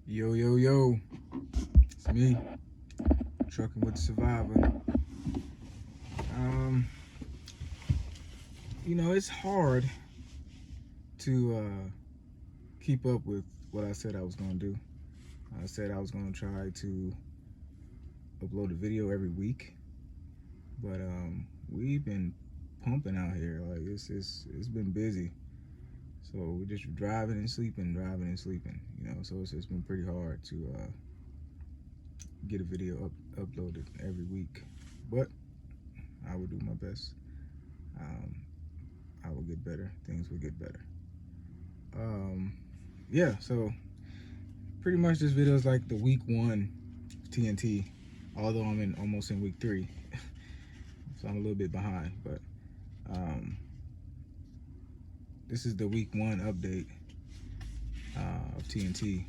Yo, yo, yo. It's me, trucking with the survivor. Um, it's hard to keep up with what I said I was gonna do. I said I was gonna try to upload a video every week, but we've been pumping out here. Like it's been busy. So we're just driving and sleeping, driving and sleeping. So it's been pretty hard to get a video uploaded every week. But I will do my best. Um, I will get better. Things will get better. Yeah, so pretty much this video is like the week one TNT, although I'm almost in week 3. So I'm a little bit behind, but this is the week 1 update of TNT.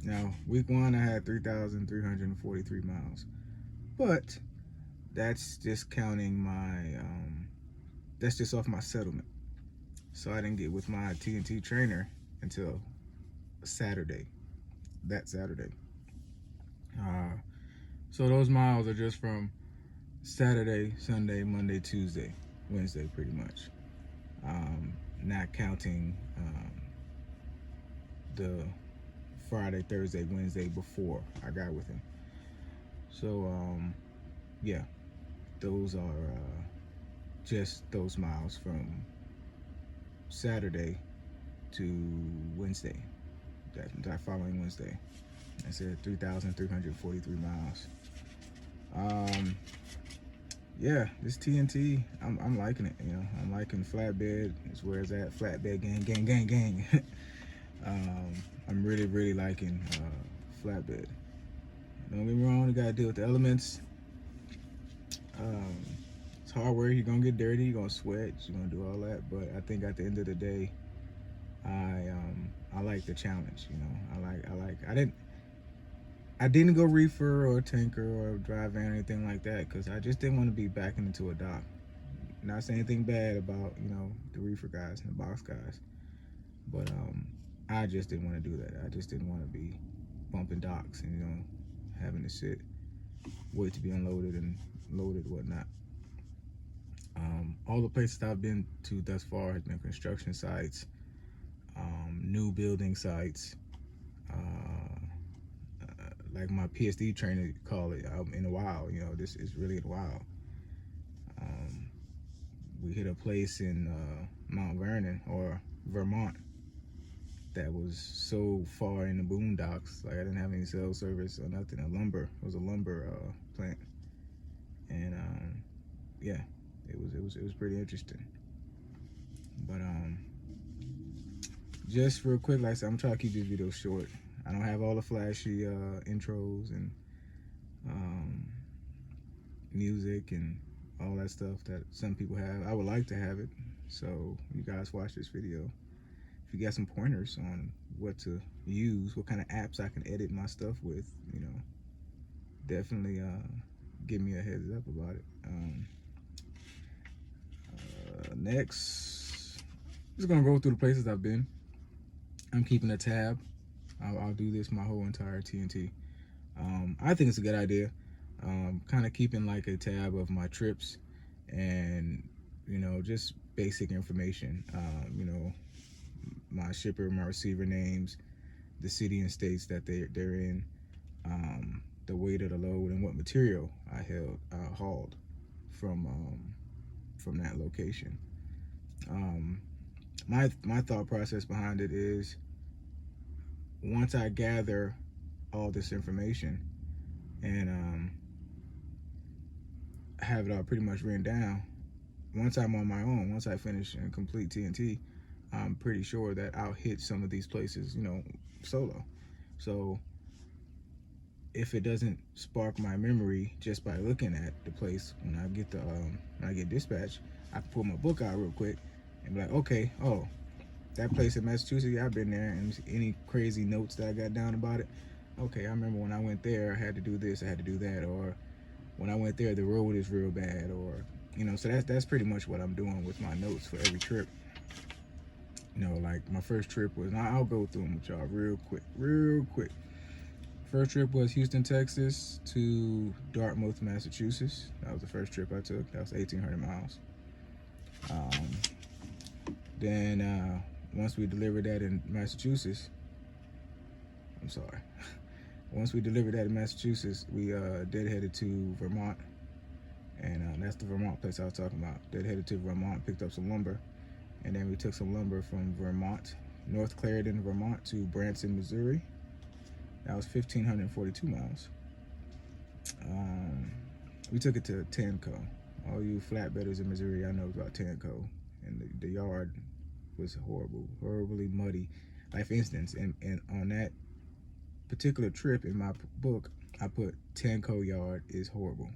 Now, week 1 I had 3,343 miles, but that's just counting my that's just off my settlement. So I didn't get with my TNT trainer until Saturday. That Saturday. So those miles are just from Saturday, Sunday, Monday, Tuesday, Wednesday, pretty much. Not counting the Friday, Thursday, Wednesday before I got with him. So yeah, those are just those miles from Saturday to Wednesday, that following Wednesday. I said 3,343 miles. Yeah, this TNT, I'm liking it. I'm liking Flatbed. It's where it's at. Flatbed gang, gang, gang, gang. I'm really liking Flatbed. Don't get me wrong, you gotta deal with the elements. It's hard work. You're gonna get dirty. You're gonna sweat. You're gonna do all that. But I think at the end of the day, I like the challenge. I didn't go reefer or tanker or drive van or anything like that because I just didn't want to be backing into a dock. Not saying anything bad about the reefer guys and the box guys, but I just didn't want to do that. I just didn't want to be bumping docks and having to sit, wait to be unloaded and loaded, whatnot. All the places I've been to thus far has been construction sites, new building sites, like my PSD trainer call it, in a while. This is really in a while. We hit a place in Mount Vernon or Vermont that was so far in the boondocks, like I didn't have any cell service or nothing. It was a lumber plant, and yeah, it was pretty interesting. But just real quick, like I said, I'm trying to keep this video short. I don't have all the flashy intros and music and all that stuff that some people have. I would like to have it, so you guys watch this video. If you got some pointers on what to use, what kind of apps I can edit my stuff with, definitely give me a heads up about it. Next, I'm just gonna go through the places I've been. I'm keeping a tab. I'll do this my whole entire TNT. I think it's a good idea. Kind of keeping like a tab of my trips and just basic information. My shipper, my receiver names, the city and states that they're in, the weight of the load, and what material I hauled from that location. My thought process behind it is, once I gather all this information and have it all pretty much written down, once I'm on my own, once I finish and complete TNT, I'm pretty sure that I'll hit some of these places, solo. So if it doesn't spark my memory just by looking at the place, when I get dispatched, I can pull my book out real quick and be like, okay, oh, that place in Massachusetts, yeah, I've been there, and any crazy notes that I got down about it, okay, I remember when I went there, I had to do this, I had to do that, or when I went there, the road is real bad, or so that's pretty much what I'm doing with my notes for every trip. You know, like my first trip was, and I'll go through them with y'all real quick. First trip was Houston, Texas to Dartmouth, Massachusetts. That was the first trip I took. That was 1,800 miles. Um, then once we delivered that in Massachusetts, I'm sorry. Once we delivered that in Massachusetts, we dead-headed to Vermont. And that's the Vermont place I was talking about. Dead-headed to Vermont, picked up some lumber. And then we took some lumber from Vermont, North Clarendon, Vermont to Branson, Missouri. That was 1,542 miles. We took it to Tanco. All you flatbedders in Missouri, I know about Tanco. And the yard was horrible, horribly muddy. Like, for instance, and on that particular trip in my book, I put Tanco yard is horrible.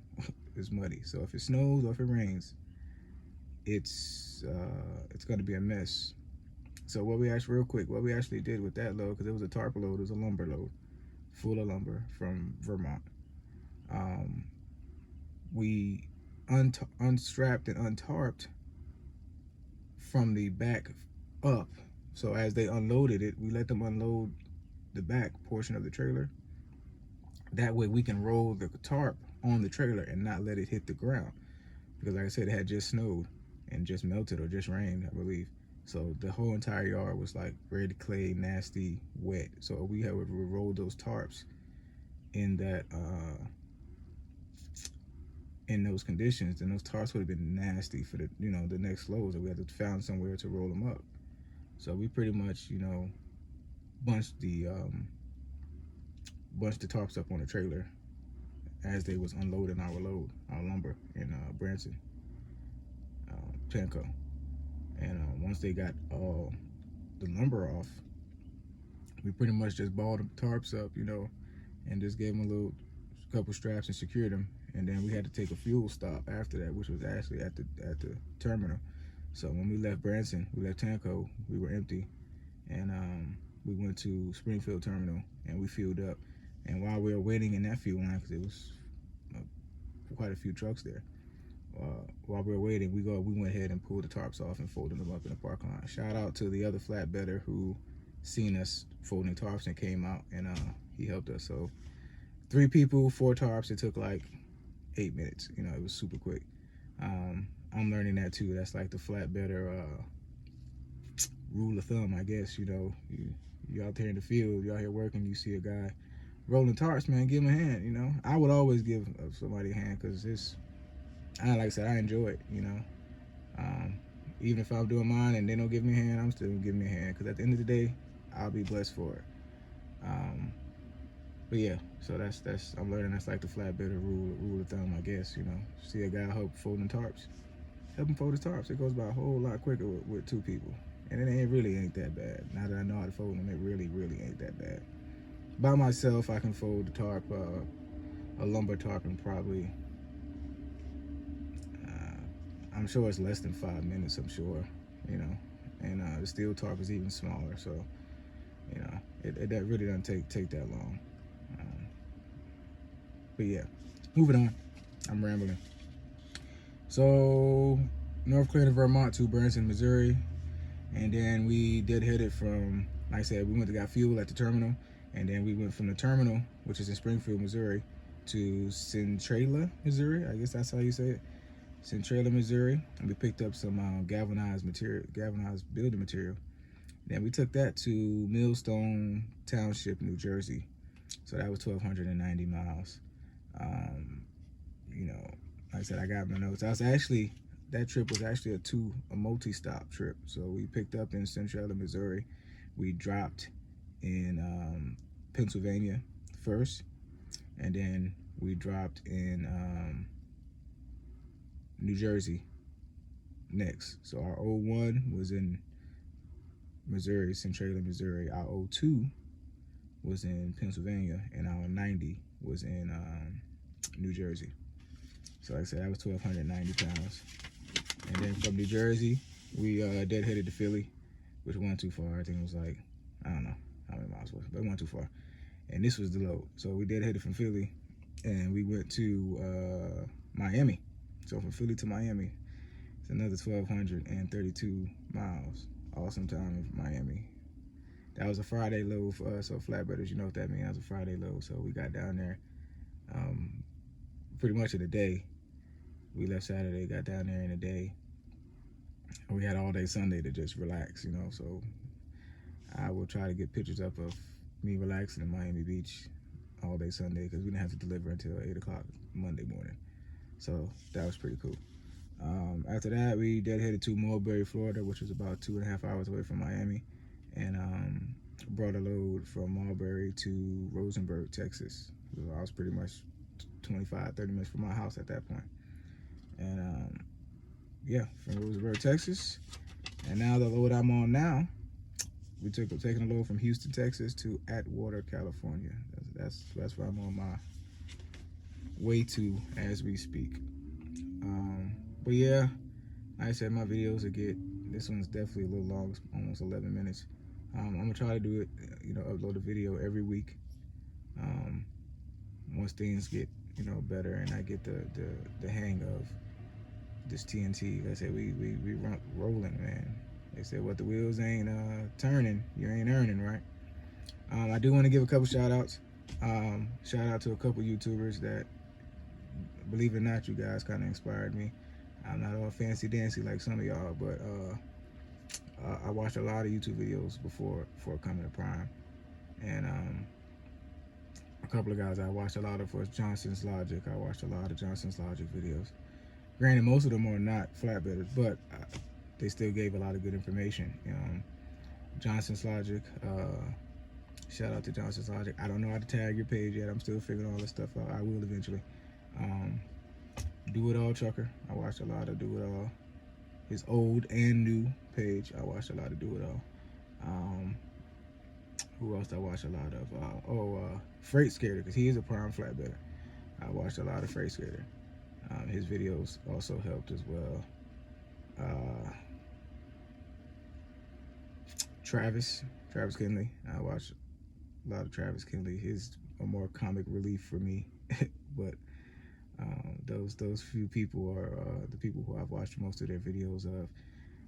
It's muddy. So if it snows or if it rains, it's going to be a mess. So what we actually did with that load, because it was a tarp load, it was a lumber load, full of lumber from Vermont. We unstrapped and untarped from the back up. So as they unloaded it, we let them unload the back portion of the trailer. That way we can roll the tarp on the trailer and not let it hit the ground. Because like I said, it had just snowed and just melted or just rained, I believe. So the whole entire yard was like red clay, nasty, wet. So we had to roll those tarps in that in those conditions, then those tarps would have been nasty for the the next loads. So we had to find somewhere to roll them up. So we pretty much bunched the tarps up on the trailer as they was unloading our lumber in Branson, Tanco. And once they got all the lumber off, we pretty much just balled the tarps up, and just gave them a couple straps and secured them. And then we had to take a fuel stop after that, which was actually at the terminal. So when we left Branson, we left Tanco, we were empty, and we went to Springfield Terminal and we fueled up. And while we were waiting in that fuel line, because it was quite a few trucks there, while we were waiting, we went ahead and pulled the tarps off and folded them up in the parking lot. Shout out to the other flatbedder who seen us folding tarps and came out, and he helped us. So 3 people, 4 tarps. It took like 8 minutes. It was super quick. I'm learning that too. That's like the flatbedder rule of thumb, I guess. You out there in the field, you out here working, you see a guy rolling tarps, man, give him a hand. I would always give somebody a hand, because like I said, I enjoy it. Even if I'm doing mine and they don't give me a hand, I'm still giving me a hand, because at the end of the day, I'll be blessed for it. But yeah, so that's I'm learning that's like the flatbedder rule of thumb, I guess. See a guy folding tarps, help him fold his tarps. It goes by a whole lot quicker with 2 people, and it really ain't that bad. Now that I know how to fold them, it really ain't that bad. By myself, I can fold the tarp, a lumber tarp, in probably, I'm sure it's less than 5 minutes. I'm sure, and the steel tarp is even smaller, so that really doesn't take that long. But yeah, moving on. I'm rambling. So North Clarendon, Vermont to Branson, Missouri, and then we dead-headed from, like I said, we went to got fuel at the terminal, and then we went from the terminal, which is in Springfield, Missouri, to Centralia, Missouri. I guess that's how you say it. Centralia, Missouri, and we picked up some galvanized building material. Then we took that to Millstone Township, New Jersey. So that was 1,290 miles. Like I said, I got my notes. That trip was actually a multi-stop trip. So we picked up in Centralia, Missouri. We dropped in Pennsylvania first, and then we dropped in New Jersey next. So our 01 was in Missouri, Centralia, Missouri. Our 02 was in Pennsylvania, and our 90 was in New Jersey. So like I said, that was 1,290 pounds. And then from New Jersey, we dead-headed to Philly, which wasn't too far. I think it was like, I don't know how many miles it was, but it wasn't too far. And this was the load. So we dead-headed from Philly, and we went to Miami. So from Philly to Miami, it's another 1,232 miles awesome time in Miami. That was a Friday load for us, so Flatbedders, you know what that means. That was a Friday load, so we got down there pretty much in the day. We left Saturday, got down there in the day. We had all day Sunday to just relax, you know, so I will try to get pictures up of me relaxing in Miami Beach all day Sunday, because we didn't have to deliver until 8 o'clock Monday morning. So that was pretty cool. After that, we deadheaded to Mulberry, Florida, which was about 2.5 hours away from Miami, and brought a load from Mulberry to Rosenberg, Texas. So I was pretty much 25-30 minutes from my house at that point. And yeah, from Rosenberg, Texas. And now the load I'm on now, we taking a load from Houston, Texas to Atwater, California. That's where I'm on my way to as we speak. But yeah, like I said, my videos will get, this one's definitely a little long, almost 11 minutes. I'm gonna try to do it, you know, upload a video every week. Once things get, you know, better and I get the hang of this TNT. Like I said, we run rolling, man. They said, what the wheels ain't turning, you ain't earning, right? I do want to give a couple shout outs. Shout out to a couple YouTubers that, believe it or not, you guys kind of inspired me. I'm not all fancy dancy like some of y'all, but I watched a lot of YouTube videos before coming to Prime, and a couple of guys I watched a lot of was Johnson's Logic. I watched a lot of Johnson's Logic videos. Granted, most of them are not flatbedders, but they still gave a lot of good information. Johnson's Logic, shout out to Johnson's Logic. I don't know how to tag your page yet. I'm still figuring all this stuff out. I will eventually. Do It All Trucker. I watched a lot of Do It All. His old and new page. I watched a lot of Do It All. Who else I watched a lot of? Freight Skater, because he is a prime flatbedder. I watched a lot of Freight Skater. His videos also helped as well. Travis Kinley. I watched a lot of Travis Kinley. He's a more comic relief for me, but those few people are the people who I've watched most of their videos of.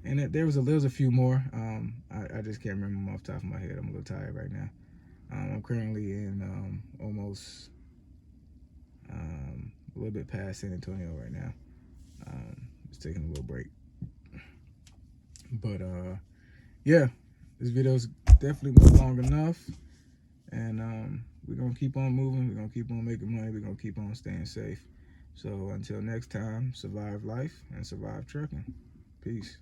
And there's a few more. I just can't remember them off the top of my head. I'm a little tired right now. I'm currently in almost a little bit past San Antonio right now. Just taking a little break. But yeah, this video's definitely long enough, and we're gonna keep on moving. We're gonna keep on making money. We're gonna keep on staying safe. So until next time, survive life and survive trucking. Peace.